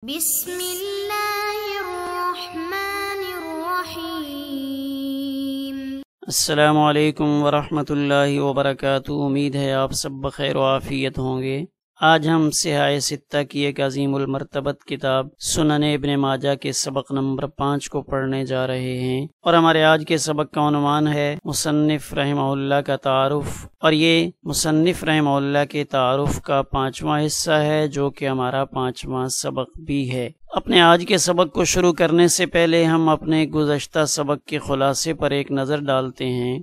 بسم اللہ الرحمن الرحیم۔ السلام علیکم ورحمۃ اللہ وبرکاتہ۔ امید ہے آپ سب بخیر و عافیت ہوں گے۔ آج ہم صحاح ستہ کی ایک عظیم المرتبت کتاب سنن ابن ماجہ کے سبق نمبر 5 کو پڑھنے جا رہے ہیں، اور ہمارے آج کے سبق کا عنوان ہے مصنف رحمہ اللہ کا تعارف، اور یہ مصنف رحمہ اللہ کے تعارف کا 5واں حصہ ہے، جو کہ ہمارا 5واں سبق بھی ہے۔ اپنے آج کے سبق کو شروع کرنے سے پہلے ہم اپنے گزشتہ سبق کے خلاصے پر ایک نظر ڈالتے ہیں۔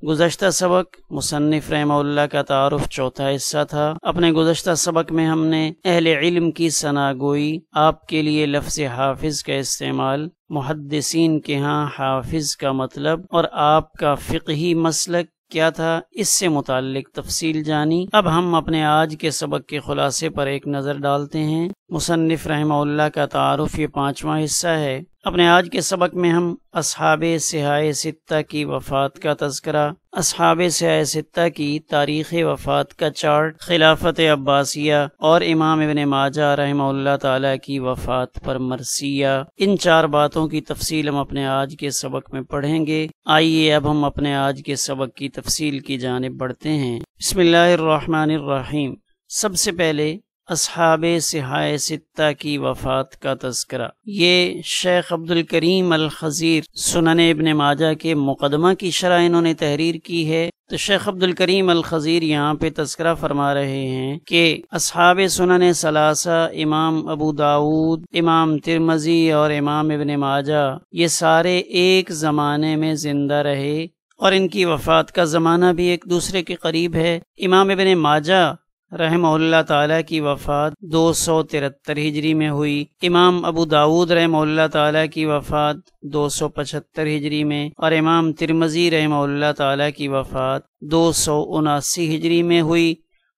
گزشتہ سبق مصنف رحمہ اللہ کا تعارف چوتھا حصہ تھا۔ اپنے گزشتہ سبق میں ہم نے اہل علم کی ثنا گوئی، آپ کے لیے لفظ حافظ کا استعمال، محدثین کے ہاں حافظ کا مطلب، اور آپ کا فقہی مسلک کیا تھا، اس سے متعلق تفصیل جانی۔ اب ہم اپنے آج کے سبق کے خلاصے پر ایک نظر ڈالتے ہیں۔ مصنف رحمہ اللہ کا تعارف یہ 5واں حصہ ہے۔ اپنے آج کے سبق میں ہم اصحاب صحاح ستہ کی وفات کا تذکرہ، اصحاب صحاح ستہ کی تاریخ وفات کا چارٹ، خلافت عباسیہ اور امام ابن ماجہ رحمہ اللہ تعالی کی وفات پر مرثیہ، ان 4 باتوں کی تفصیل ہم اپنے آج کے سبق میں پڑھیں گے۔ آئیے اب ہم اپنے آج کے سبق کی تفصیل کی جانب بڑھتے ہیں۔ بسم اللہ الرحمن الرحیم۔ سب سے پہلے اصحاب صحاح ستہ کی وفات کا تذکرہ۔ یہ شیخ عبد الکریم الخضیر سنن ابن ماجہ کے مقدمہ کی شرح انہوں نے تحریر کی ہے، تو شیخ عبد الکریم الخضیر یہاں پہ تذکرہ فرما رہے ہیں کہ اصحاب سنن ثلاثہ، امام ابو داود، امام ترمذی اور امام ابن ماجہ، یہ سارے ایک زمانے میں زندہ رہے، اور ان کی وفات کا زمانہ بھی ایک دوسرے کے قریب ہے۔ امام ابن ماجہ رحمہ اللہ تعالیٰ کی وفات 273 ہجری میں ہوئی، امام ابو داود رحمہ اللہ تعالیٰ کی وفات 275 ہجری میں، اور امام ترمذی رحمہ اللہ تعالیٰ کی وفات 279 ہجری میں ہوئی۔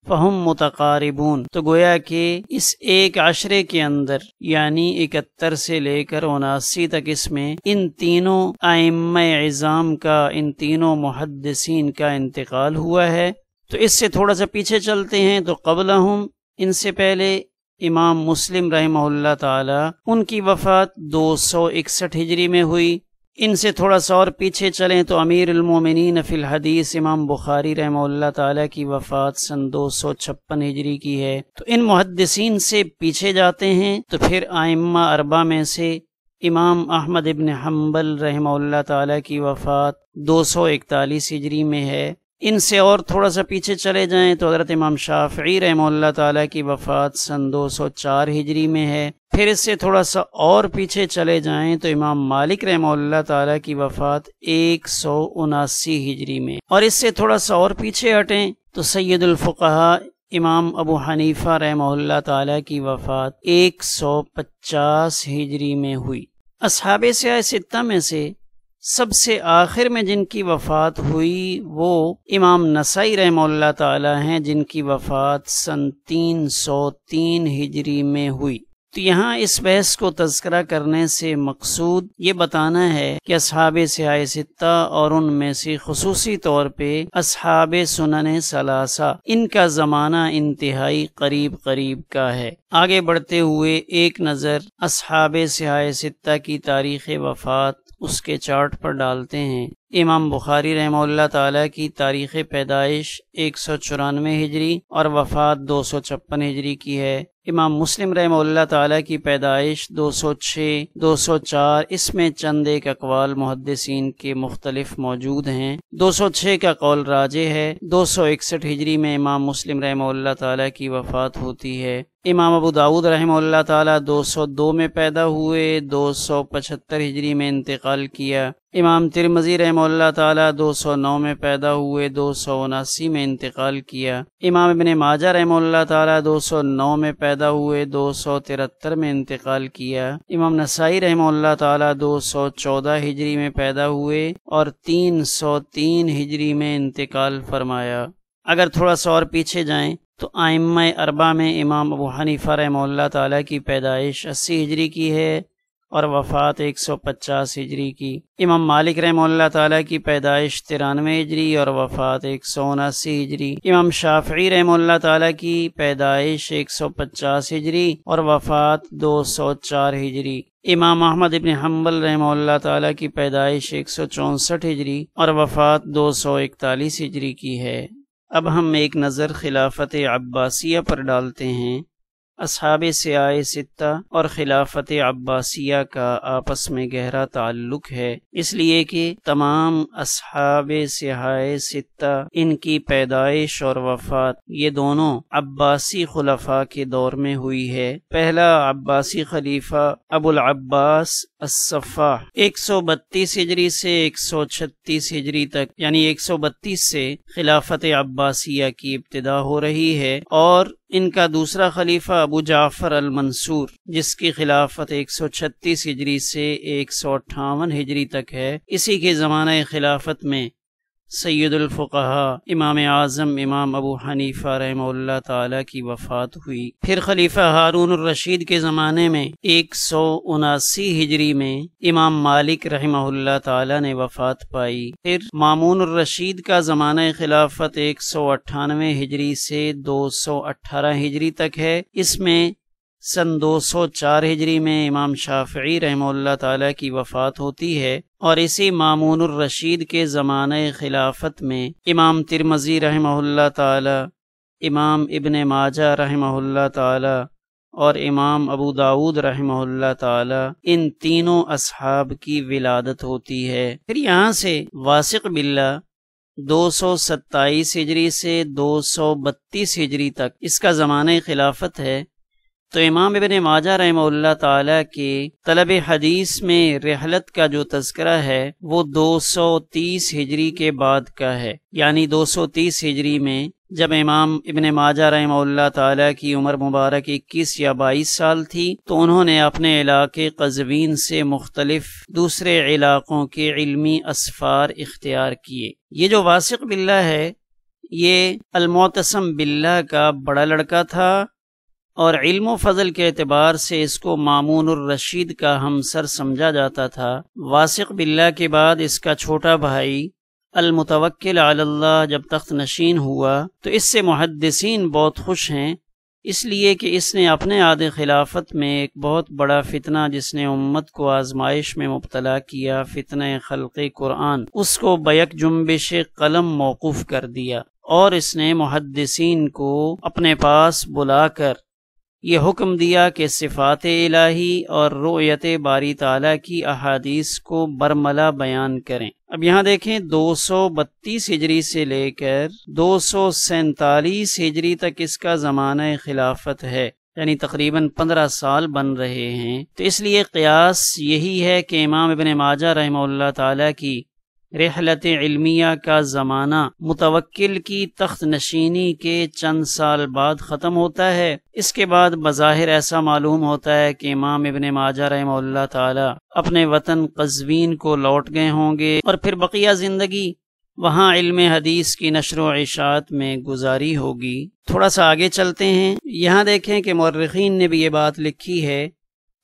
فہم متقاربون، تو گویا کہ اس ایک عشرے کے اندر، یعنی 71 سے لے کر 79 تک، اس میں ان تینوں ائمہ عظام کا، ان تینوں محدثین کا انتقال ہوا ہے۔ تو اس سے تھوڑا سا پیچھے چلتے ہیں، تو قبلہم، ان سے پہلے امام مسلم رحمہ اللہ تعالی، ان کی وفات 261 ہجری میں ہوئی۔ ان سے تھوڑا سا اور پیچھے چلیں تو امیر المومنین فی الحدیث امام بخاری رحمہ اللہ تعالی کی وفات سن 256 ہجری کی ہے۔ تو ان محدثین سے پیچھے جاتے ہیں تو پھر ائمہ اربعہ میں سے امام احمد ابن حنبل رحمہ اللہ تعالی کی وفات 241 ہجری میں ہے۔ ان سے اور تھوڑا سا پیچھے چلے جائیں تو حضرت امام شافعی رحمہ اللہ تعالیٰ کی وفات سن 204 ہجری میں ہے۔ پھر اس سے تھوڑا سا اور پیچھے چلے جائیں تو امام مالک رحمہ اللہ تعالیٰ کی وفات 179 ہجری میں، اور اس سے تھوڑا سا اور پیچھے ہٹیں تو سید الفقہاء امام ابو حنیفہ رحمہ اللہ تعالیٰ کی وفات 150 ہجری میں ہوئی۔ اصحاب صحاح ستہ میں سے سب سے آخر میں جن کی وفات ہوئی وہ امام نسائی رحمہ اللہ تعالی ہیں، جن کی وفات سن 303 ہجری میں ہوئی۔ تو یہاں اس بحث کو تذکرہ کرنے سے مقصود یہ بتانا ہے کہ اصحاب صحاح ستہ اور ان میں سے خصوصی طور پہ اصحاب سنن ثلاثہ، ان کا زمانہ انتہائی قریب کا ہے۔ آگے بڑھتے ہوئے ایک نظر اصحاب صحاح ستہ کی تاریخ وفات، اس کے چارٹ پر ڈالتے ہیں۔ امام بخاری رحمہ اللہ تعالیٰ کی تاریخ پیدائش 194 ہجری اور وفات 256 ہجری کی ہے۔ امام مسلم رحمہ اللہ تعالیٰ کی پیدائش 206، 204، اس میں چند ایک اقوال محدثین کے مختلف موجود ہیں۔ 206 کا قول راجح ہے۔ 261 ہجری میں امام مسلم رحمہ اللہ تعالیٰ کی وفات ہوتی ہے۔ امام ابو داود رحمہ اللہ تعالیٰ 202 میں پیدا ہوئے، 275 ہجری میں انتقال کیا۔ امام ترمذی رحمہ اللہ تعالیٰ 209 میں پیدا ہوئے، 279 میں انتقال کیا۔ امام ابن ماجہ رحمہ اللہ تعالیٰ 209 میں پیدا ہوئے، 273 میں انتقال کیا۔ امام نسائی رحمہ اللہ تعالیٰ 214 ہجری میں پیدا ہوئے اور 303 ہجری میں انتقال فرمایا۔ اگر تھوڑا سا اور پیچھے جائیں تو ائمہ اربعہ میں امام ابو حنیفہ رحمہ اللہ تعالیٰ کی پیدائش 80 ہجری کی ہے اور وفات 150 ہجری کی۔ امام مالک رحمہ اللہ تعالیٰ کی پیدائش 93 ہجری اور وفات 179 ہجری۔ امام شافعی رحمہ اللہ تعالیٰ کی پیدائش 150 ہجری اور وفات 204 ہجری۔ امام احمد ابن حنبل رحمہ اللہ تعالیٰ کی پیدائش 164 ہجری اور وفات 241 ہجری کی ہے۔ اب ہم ایک نظر خلافت عباسیہ پر ڈالتے ہیں۔ اصحاب سیاہ ستہ اور خلافت عباسیہ کا آپس میں گہرا تعلق ہے، اس لیے کہ تمام اصحاب سیاہ ستہ ان کی پیدائش اور وفات یہ دونوں عباسی خلفاء کے دور میں ہوئی ہے۔ پہلا عباسی خلیفہ ابو العباس الصفاح 132 ہجری سے 136 ہجری تک، یعنی 132 سے خلافت عباسیہ کی ابتدا ہو رہی ہے، اور ان کا دوسرا خلیفہ ابو جعفر المنصور جس کی خلافت 136 ہجری سے 158 ہجری تک ہے۔ اسی کے زمانہ خلافت میں سید الفقہاء امام اعظم امام ابو حنیفہ رحمہ اللہ تعالی کی وفات ہوئی۔ پھر خلیفہ ہارون الرشید کے زمانے میں 179 ہجری میں امام مالک رحمہ اللہ تعالی نے وفات پائی۔ پھر مامون الرشید کا زمانہ خلافت 198 ہجری سے 218 ہجری تک ہے۔ اس میں سن 204 ہجری میں امام شافعی رحمہ اللہ تعالی کی وفات ہوتی ہے، اور اسی مامون الرشید کے زمانہ خلافت میں امام ترمذی رحمہ اللہ تعالی، امام ابن ماجہ رحمہ اللہ تعالی اور امام ابو داود رحمہ اللہ تعالی ان تینوں اصحاب کی ولادت ہوتی ہے۔ پھر یہاں سے واسق باللہ 227 ہجری سے 232 ہجری تک اس کا زمانہ خلافت ہے۔ تو امام ابن ماجہ رحمہ اللہ تعالی کے طلب حدیث میں رحلت کا جو تذکرہ ہے وہ 230 ہجری کے بعد کا ہے، یعنی 230 ہجری میں جب امام ابن ماجہ رحمہ اللہ تعالی کی عمر مبارک 21 یا 22 سال تھی تو انہوں نے اپنے علاقے قزوین سے مختلف دوسرے علاقوں کے علمی اسفار اختیار کیے۔ یہ جو واسق باللہ ہے یہ المعتصم باللہ کا بڑا لڑکا تھا، اور علم و فضل کے اعتبار سے اس کو مامون الرشید کا ہمسر سمجھا جاتا تھا۔ واسق باللہ کے بعد اس کا چھوٹا بھائی المتوکل علی اللہ جب تخت نشین ہوا تو اس سے محدثین بہت خوش ہیں، اس لیے کہ اس نے اپنے عہد خلافت میں ایک بہت بڑا فتنہ جس نے امت کو آزمائش میں مبتلا کیا، فتنہ خلق قرآن، اس کو بیک جنبش قلم موقوف کر دیا، اور اس نے محدثین کو اپنے پاس بلا کر یہ حکم دیا کہ صفات الہی اور رؤیت باری تعالیٰ کی احادیث کو برملا بیان کریں۔ اب یہاں دیکھیں 232 ہجری سے لے کر 247 ہجری تک اس کا زمانہ خلافت ہے، یعنی تقریباً 15 سال بن رہے ہیں۔ تو اس لیے قیاس یہی ہے کہ امام ابن ماجہ رحمہ اللہ تعالیٰ کی رحلت علمیہ کا زمانہ متوکل کی تخت نشینی کے چند سال بعد ختم ہوتا ہے۔ اس کے بعد بظاہر ایسا معلوم ہوتا ہے کہ امام ابن ماجہ رحمہ اللہ تعالی اپنے وطن قزوین کو لوٹ گئے ہوں گے، اور پھر بقیہ زندگی وہاں علم حدیث کی نشر و اشاعت میں گزاری ہوگی۔ تھوڑا سا آگے چلتے ہیں، یہاں دیکھیں کہ مورخین نے بھی یہ بات لکھی ہے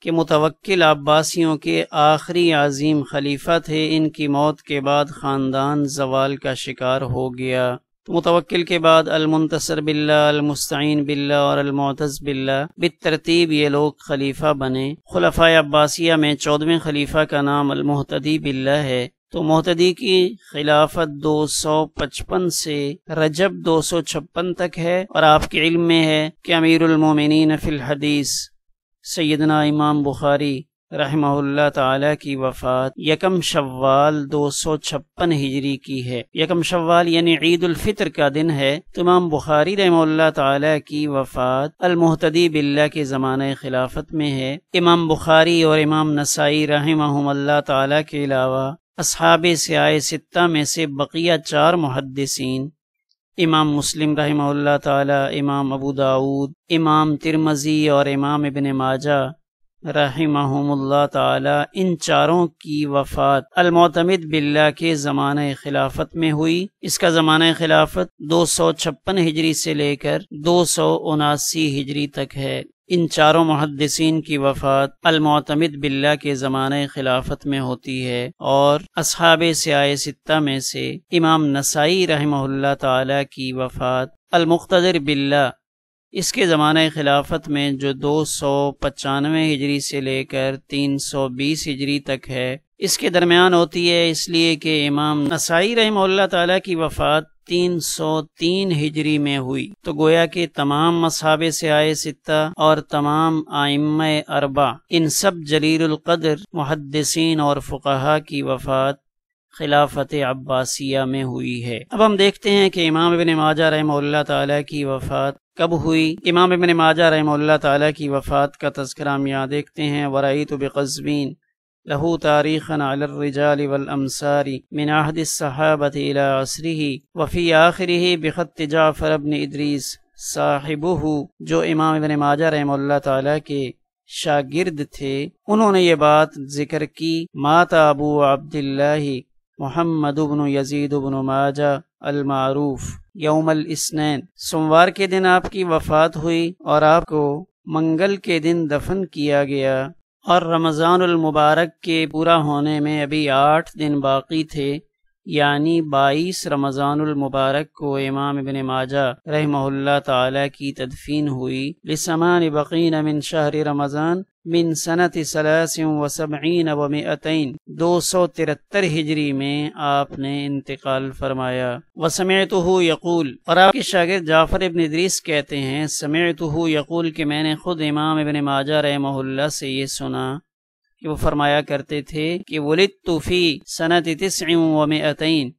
کہ متوکل عباسیوں کے آخری عظیم خلیفہ تھے، ان کی موت کے بعد خاندان زوال کا شکار ہو گیا۔ تو متوکل کے بعد المنتصر باللہ، المستعین باللہ اور المعتز باللہ بالترتیب یہ لوگ خلیفہ بنے۔ خلفاء عباسیہ میں 14ویں خلیفہ کا نام المہتدی باللہ ہے۔ تو مہتدی کی خلافت 255 سے رجب 256 تک ہے، اور آپ کے علم میں ہے کہ امیر المومنین فی الحدیث سیدنا امام بخاری رحمہ اللہ تعالی کی وفات یکم شوال 256 ہجری کی ہے۔ یکم شوال یعنی عید الفطر کا دن ہے۔ تو امام بخاری رحمہ اللہ تعالی کی وفات المہتدی باللہ کے زمانہ خلافت میں ہے۔ امام بخاری اور امام نسائی رحمہم اللہ تعالی کے علاوہ اصحاب سیاہ ستہ میں سے بقیہ 4 محدثین، امام مسلم رحمہ اللہ تعالی، امام ابو داود، امام ترمذی اور امام ابن ماجہ رحمہم اللہ تعالی، ان چاروں کی وفات المعتمد باللہ کے زمانہ خلافت میں ہوئی۔ اس کا زمانہ خلافت 256 ہجری سے لے کر 279 ہجری تک ہے۔ ان چاروں محدثین کی وفات المعتمد باللہ کے زمانہ خلافت میں ہوتی ہے، اور اصحاب سیاہ ستہ میں سے امام نسائی رحمہ اللہ تعالی کی وفات المقتدر باللہ اس کے زمانہ خلافت میں جو 295 ہجری سے لے کر 320 ہجری تک ہے، اس کے درمیان ہوتی ہے، اس لیے کہ امام نسائی رحمہ اللہ تعالی کی وفات 303 ہجری میں ہوئی، تو گویا کہ تمام اصحاب سیاہ ستہ اور تمام ائمہ اربع ان سب جلیل القدر محدثین اور فقہا کی وفات خلافت عباسیہ میں ہوئی ہے۔ اب ہم دیکھتے ہیں کہ امام ابن ماجہ رحمہ اللہ تعالی کی وفات کب ہوئی۔ امام ابن ماجہ رحمہ اللہ تعالی کی وفات کا تذکرہ ہم یہاں دیکھتے ہیں۔ وَرَأَيْتُ بِقَزْوِينَ له تاریخا علی الرجال والامصار من عہد الصحابۃ الی عصرہ وفی آخرہ بخط جعفر بن ادریس صاحبہ، جو امام ابن ماجہ رحمہ اللہ تعالی کے شاگرد تھے، انہوں نے یہ بات ذکر کی، مات ابو عبداللہ محمد بن یزید بن ماجہ المعروف یوم الاثنین، سوموار کے دن آپ کی وفات ہوئی اور آپ کو منگل کے دن دفن کیا گیا، اور رمضان المبارک کے پورا ہونے میں ابھی 8 دن باقی تھے، یعنی 22 رمضان المبارک کو امام ابن ماجہ رحمہ اللہ تعالی کی تدفین ہوئی، لثمان بقین من شہر رمضان من سنت 73 و 200، 273 ہجری میں آپ نے انتقال فرمایا۔ وسمعتہ یقول، اور آپ کے شاگرد جعفر ابن ادریس کہتے ہیں، سمعتہ یقول کہ میں نے خود امام ابن ماجہ رحمہ اللہ سے یہ سنا کہ وہ فرمایا کرتے تھے کہ ولدت فی سنت 9 و 200،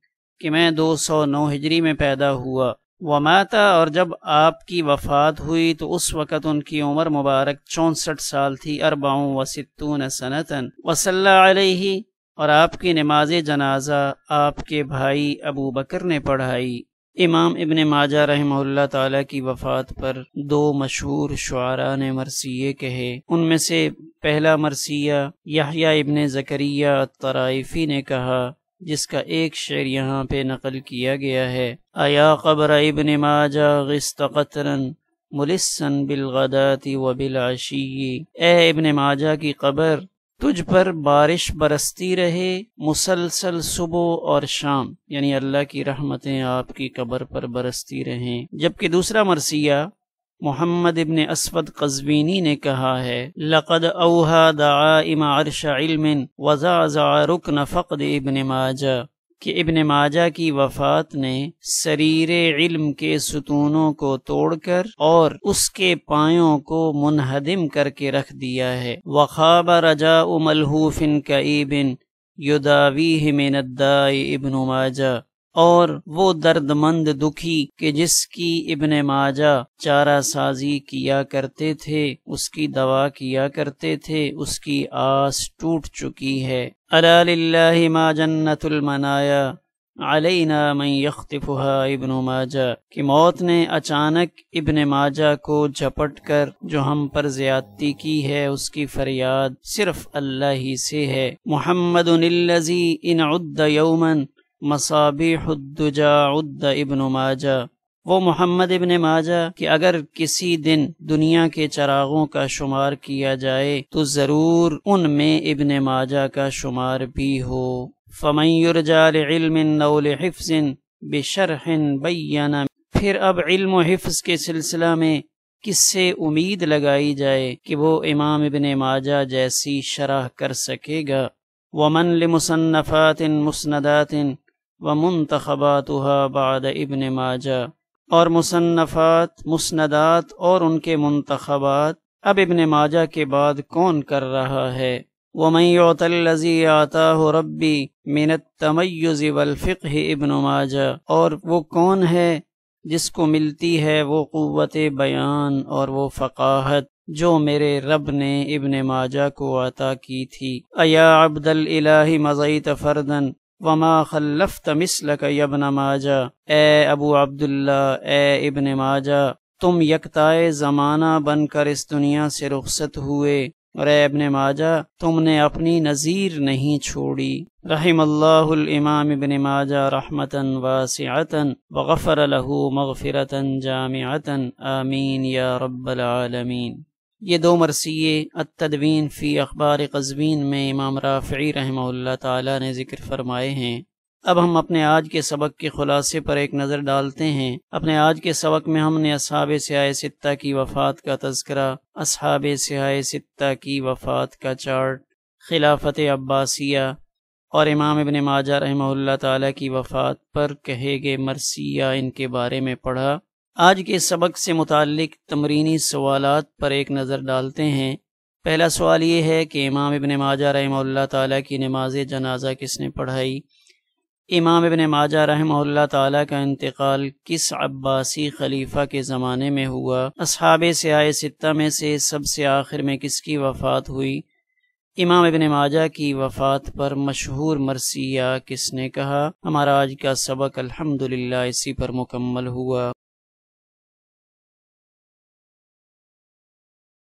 کہ میں 209 ہجری میں پیدا ہوا، وماتا، اور جب آپ کی وفات ہوئی تو اس وقت ان کی عمر مبارک 64 سال تھی، 64 سنتاً، وصلی علیہ، اور آپ کی نماز جنازہ آپ کے بھائی ابو بکر نے پڑھائی۔ امام ابن ماجہ رحمہ اللہ تعالی کی وفات پر 2 مشہور شعراء نے مرثیے کہے، ان میں سے پہلا مرثیہ یحییٰ ابن زکریہ الطرائفی نے کہا، جس کا ایک شعر یہاں پہ نقل کیا گیا ہے، ایا قبر ابن ماجہ غصت قطرا ملسا بالغداۃ وبالعشی، اے ابن ماجہ کی قبر، تجھ پر بارش برستی رہے مسلسل صبح اور شام، یعنی اللہ کی رحمتیں آپ کی قبر پر برستی رہیں۔ جبکہ دوسرا مرثیہ محمد ابن اسود قزوینی نے کہا ہے، لقد اوہا دعائم عرش علم وزعزع رکن فقد ابن ماجہ، کہ ابن ماجہ کی وفات نے سریر علم کے ستونوں کو توڑ کر اور اس کے پایوں کو منہدم کر کے رکھ دیا ہے۔ وخاب رجاء ملہوف کئیب یداویہ من الداء ابن ماجہ، اور وہ درد مند دکھی کہ جس کی ابن ماجہ چارہ سازی کیا کرتے تھے، اس کی دوا کیا کرتے تھے، اس کی آس ٹوٹ چکی ہے۔ الا للہ ما جنت المنایا علینا من یخطفها ابن ماجہ، کہ موت نے اچانک ابن ماجہ کو جھپٹ کر جو ہم پر زیادتی کی ہے، اس کی فریاد صرف اللہ ہی سے ہے۔ محمد الذی ان عد یوما مصابیح الدجا عد ابن ماجہ، وہ محمد ابن ماجہ کہ اگر کسی دن دنیا کے چراغوں کا شمار کیا جائے تو ضرور ان میں ابن ماجہ کا شمار بھی ہو۔ فمن یرجا لعلم او لحفظ بشرح بین، پھر اب علم و حفظ کے سلسلہ میں کس سے امید لگائی جائے کہ وہ امام ابن ماجہ جیسی شرح کر سکے گا۔ ومن لمصنفات مسندات ومنتخباتها بعد ابن ماجہ، اور مصنفات، مسندات اور ان کے منتخبات اب ابن ماجہ کے بعد کون کر رہا ہے؟ ومن یعط الذی آتاہ ربی من التمیز والفقہ ابن ماجہ، اور وہ کون ہے جس کو ملتی ہے وہ قوت بیان اور وہ فقاہت جو میرے رب نے ابن ماجہ کو عطا کی تھی۔ ایا عبد الالہ مضیت فردا وما خلفت مثلک یا ابن ماجہ، اے ابو عبداللہ، اے ابن ماجہ، تم یکتائے زمانہ بن کر اس دنیا سے رخصت ہوئے، اور اے ابن ماجہ تم نے اپنی نظیر نہیں چھوڑی۔ رحم اللہ الامام ابن ماجہ رحمتا واسعتا وغفر له مغفرتا جامعتا، آمین یا رب العالمین۔ یہ دو مرثیے التدوین فی اخبار قزوین میں امام رافعی رحمہ اللہ تعالی نے ذکر فرمائے ہیں۔ اب ہم اپنے آج کے سبق کے خلاصے پر ایک نظر ڈالتے ہیں۔ اپنے آج کے سبق میں ہم نے اصحاب سیاہ ستہ کی وفات کا تذکرہ، اصحاب سیاہ ستہ کی وفات کا چارٹ، خلافت عباسیہ اور امام ابن ماجہ رحمہ اللہ تعالی کی وفات پر کہے گئے مرثیہ ان کے بارے میں پڑھا۔ آج کے سبق سے متعلق تمرینی سوالات پر ایک نظر ڈالتے ہیں۔ پہلا سوال یہ ہے کہ امام ابن ماجہ رحمہ اللہ تعالی کی نماز جنازہ کس نے پڑھائی؟ امام ابن ماجہ رحمہ اللہ تعالی کا انتقال کس عباسی خلیفہ کے زمانے میں ہوا؟ اصحاب سیاہ ستہ میں سے سب سے آخر میں کس کی وفات ہوئی؟ امام ابن ماجہ کی وفات پر مشہور مرثیہ کس نے کہا؟ ہمارا آج کا سبق الحمدللہ اسی پر مکمل ہوا۔